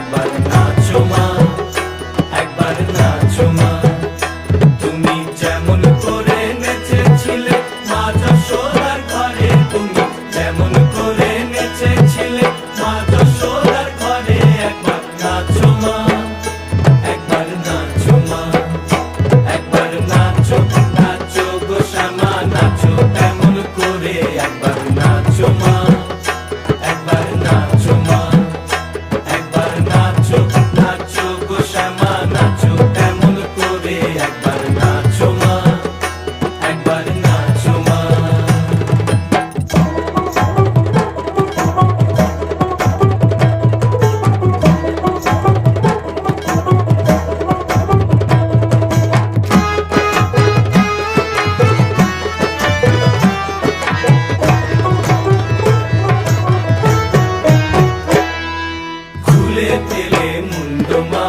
একবার নাচো মা, একবার নাচো মা। তুমি যেমন করে নেচেছিলে মা যশোদার ঘরে, তুমি যেমন করে নেচেছিলে মা যশোদার ঘরে, একবার নাচো মা, একবার নাচো মা, একবার নাচো, নাচো গো শ্যামা নাচো তেমন করে, একবার নাচো মা, একবার নাচো মা, একবার নাচো, নাচো গো শ্যামা নাচো তেমন করে, একবার নাচো মা, একবার নাচো মা। খুলে দিলে মুন্ডমা